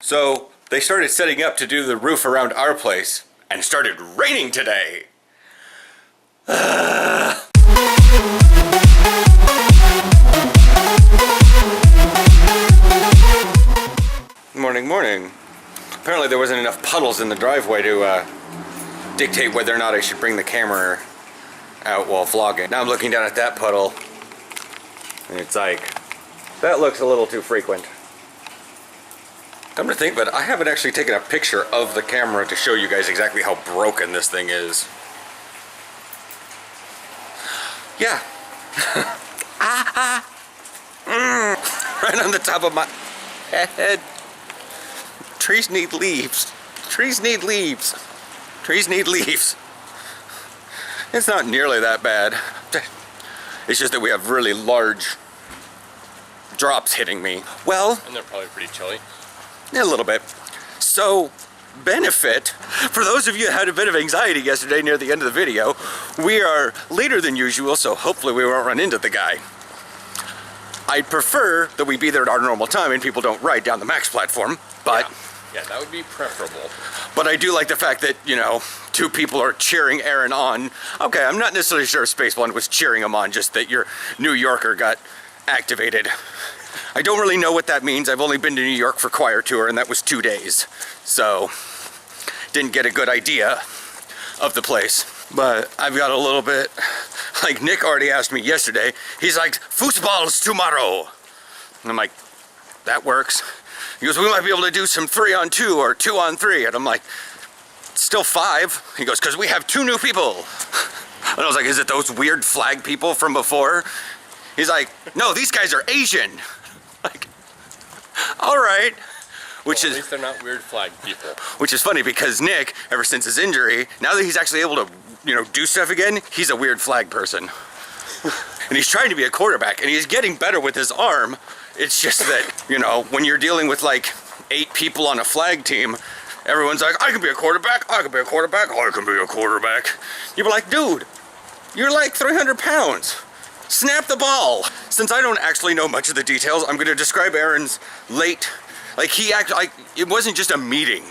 So they started setting up to do the roof around our place, and it started raining today. Morning. Apparently there wasn't enough puddles in the driveway to dictate whether or not I should bring the camera out while vlogging. Now I'm looking down at that puddle, and it's like, that looks a little too frequent. Come to think, but I haven't actually taken a picture of the camera to show you guys exactly how broken this thing is. Yeah. Right on the top of my head. Trees need leaves. Trees need leaves. Trees need leaves. It's not nearly that bad. It's just that we have really large drops hitting me. Well, and they're probably pretty chilly. A little bit. So, benefit, for those of you that had a bit of anxiety yesterday near the end of the video, we are later than usual, so hopefully we won't run into the guy. I'd prefer that we be there at our normal time and people don't ride down the Max platform, but... Yeah, that would be preferable. But I do like the fact that, you know, two people are cheering Aaron on. Okay, I'm not necessarily sure Space Blonde was cheering him on, just that your New Yorker got activated. I don't really know what that means. I've only been to New York for choir tour, and that was 2 days. So, didn't get a good idea of the place. But I've got a little bit, like Nick already asked me yesterday, he's like, football's tomorrow. And I'm like, that works. He goes, we might be able to do some 3-on-2 or 2-on-3. And I'm like, still 5. He goes, because we have 2 new people. And I was like, is it those weird flag people from before? He's like, no, these guys are Asian. Like, all right. Which well, is, at least they're not weird flag people. Which is funny because Nick, ever since his injury, now that he's actually able to, you know, do stuff again, he's a weird flag person. And he's trying to be a quarterback, and he's getting better with his arm. It's just that, you know, when you're dealing with like 8 people on a flag team, everyone's like, I can be a quarterback, I can be a quarterback, I can be a quarterback. You're like, dude, you're like 300 pounds. Snap the ball. Since I don't actually know much of the details, I'm going to describe Aaron's late, like it wasn't just a meeting.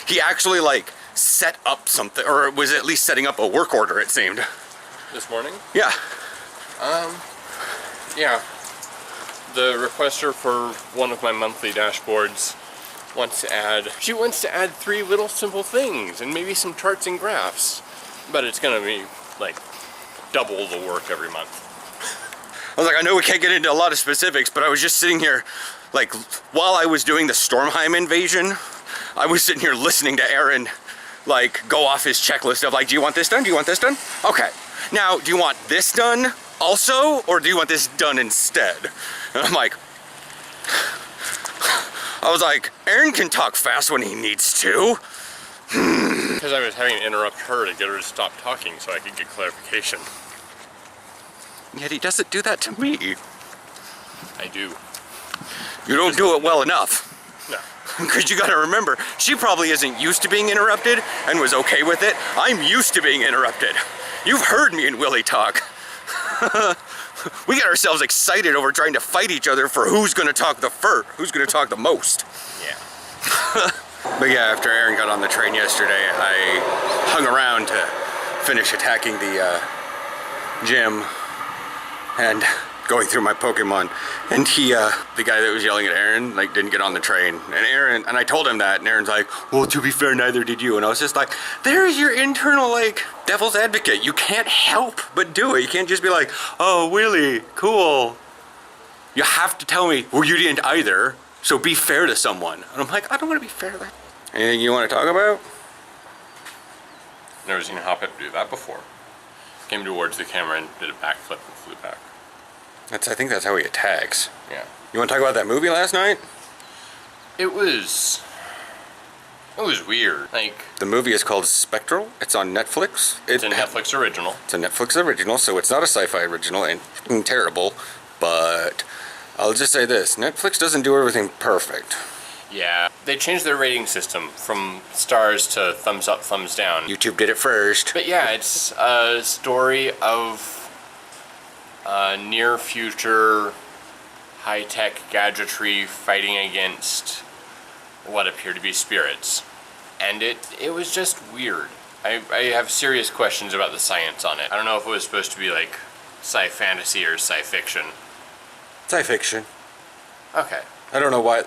He actually like set up something, or was at least setting up a work order, it seemed. This morning? Yeah. Yeah. The requester for one of my monthly dashboards wants to add 3 little simple things and maybe some charts and graphs. But it's gonna be like double the work every month. I was like, I know we can't get into a lot of specifics, but I was just sitting here, like, while I was doing the Stormheim invasion, I was sitting here listening to Aaron, like, go off his checklist of like, do you want this done? Do you want this done? Okay. Now, do you want this done also, or do you want this done instead? And I'm like, I was like, Aaron can talk fast when he needs to. Because I was having to interrupt her to get her to stop talking so I could get clarification. Yet he doesn't do that to me. I do. You don't do it well enough. No. Because you gotta remember, she probably isn't used to being interrupted and was okay with it. I'm used to being interrupted. You've heard me and Willie talk. We get ourselves excited over trying to fight each other for who's gonna talk who's gonna talk the most. Yeah. But yeah, after Aaron got on the train yesterday, I hung around to finish attacking the gym and going through my Pokemon. And he, the guy that was yelling at Aaron, like, didn't get on the train. And I told him that, and Aaron's like, well, to be fair, neither did you. And I was just like, there's your internal, like, devil's advocate. You can't help but do it. You can't just be like, oh, Willie, cool. You have to tell me, well, you didn't either, so be fair to someone. And I'm like, I don't want to be fair to that. Anything you want to talk about? Never seen Hoppet do that before. Came towards the camera and did a backflip and flew back. I think that's how he attacks. Yeah. You want to talk about that movie last night? It was weird. Like, the movie is called Spectral. It's on Netflix. It's a Netflix original. It's a Netflix original, so it's not a sci-fi original and terrible. But I'll just say this: Netflix doesn't do everything perfect. Yeah, they changed their rating system from stars to thumbs up, thumbs down. YouTube did it first. But yeah, it's a story of near future high-tech gadgetry fighting against what appear to be spirits. And it was just weird. I have serious questions about the science on it. I don't know if it was supposed to be like sci fantasy or sci fiction. Sci fiction. Okay. I don't know why.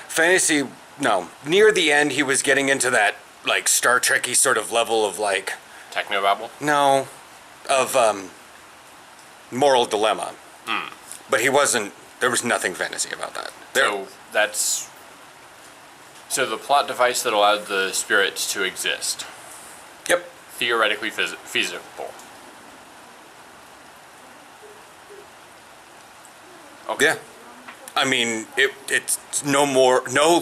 Fantasy, no. Near the end, he was getting into that, like, Star Trek-y sort of level of, like... Technobabble? No. Of, moral dilemma. But he wasn't... There was nothing fantasy about that. So that's... So the plot device that allowed the spirits to exist. Yep. Theoretically feasible. Okay. Yeah. I mean, it's no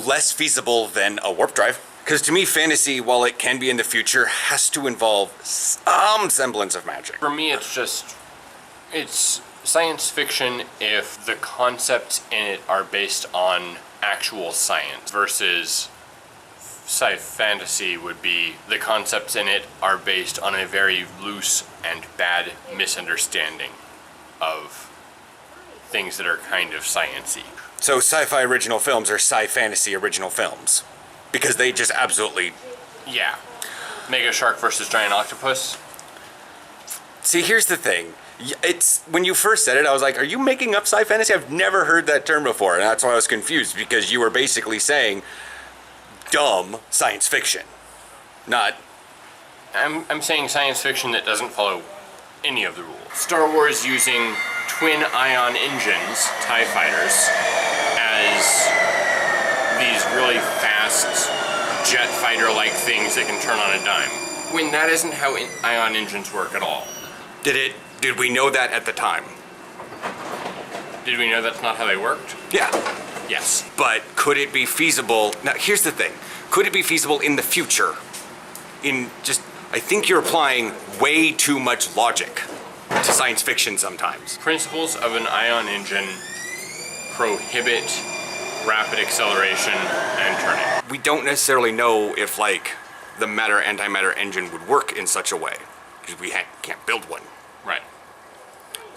less feasible than a warp drive. Because to me, fantasy, while it can be in the future, has to involve some semblance of magic. For me, it's science fiction if the concepts in it are based on actual science, versus sci fantasy would be the concepts in it are based on a very loose and bad misunderstanding of things that are kind of science-y. So sci-fi original films are sci-fantasy original films. Because they just absolutely... Yeah. Mega Shark versus Giant Octopus. See, here's the thing. It's when you first said it, I was like, are you making up sci-fantasy? I've never heard that term before. And that's why I was confused. Because you were basically saying dumb science fiction. Not... I'm saying science fiction that doesn't follow any of the rules. Star Wars using twin ion engines, TIE fighters, as these really fast jet fighter-like things that can turn on a dime. When that isn't how ion engines work at all. Did we know that at the time? Did we know that's not how they worked? Yeah. Yes. But could it be feasible? Now, here's the thing. Could it be feasible in the future? I think you're applying way too much logic to science fiction sometimes. Principles of an ion engine prohibit rapid acceleration and turning. We don't necessarily know if, like, the matter-antimatter engine would work in such a way, because we can't build one. Right.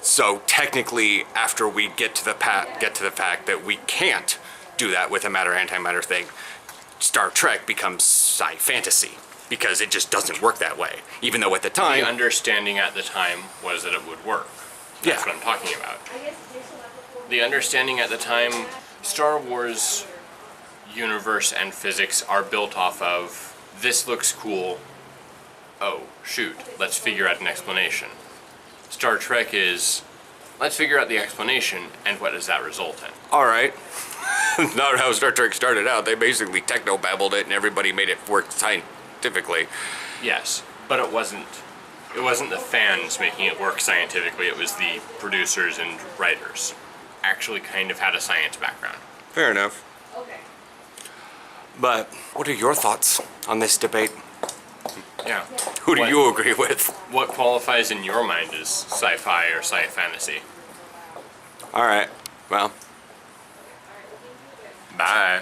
So technically, after we get to the fact that we can't do that with a matter-antimatter thing, Star Trek becomes sci fantasy. Because it just doesn't work that way. Even though at the time... The understanding at the time was that it would work. That's Yeah. what I'm talking about. The understanding at the time, Star Wars universe and physics are built off of, this looks cool, oh, shoot, let's figure out an explanation. Star Trek is, let's figure out the explanation, and what does that result in? Alright. Not how Star Trek started out. They basically techno-babbled it and everybody made it work scientifically. Yes, but it wasn't the fans making it work scientifically, it was the producers and writers. Actually kind of had a science background. Fair enough. Okay. But what are your thoughts on this debate? Yeah. Who do you agree with? What qualifies in your mind as sci-fi or sci fantasy? Alright, well. Bye.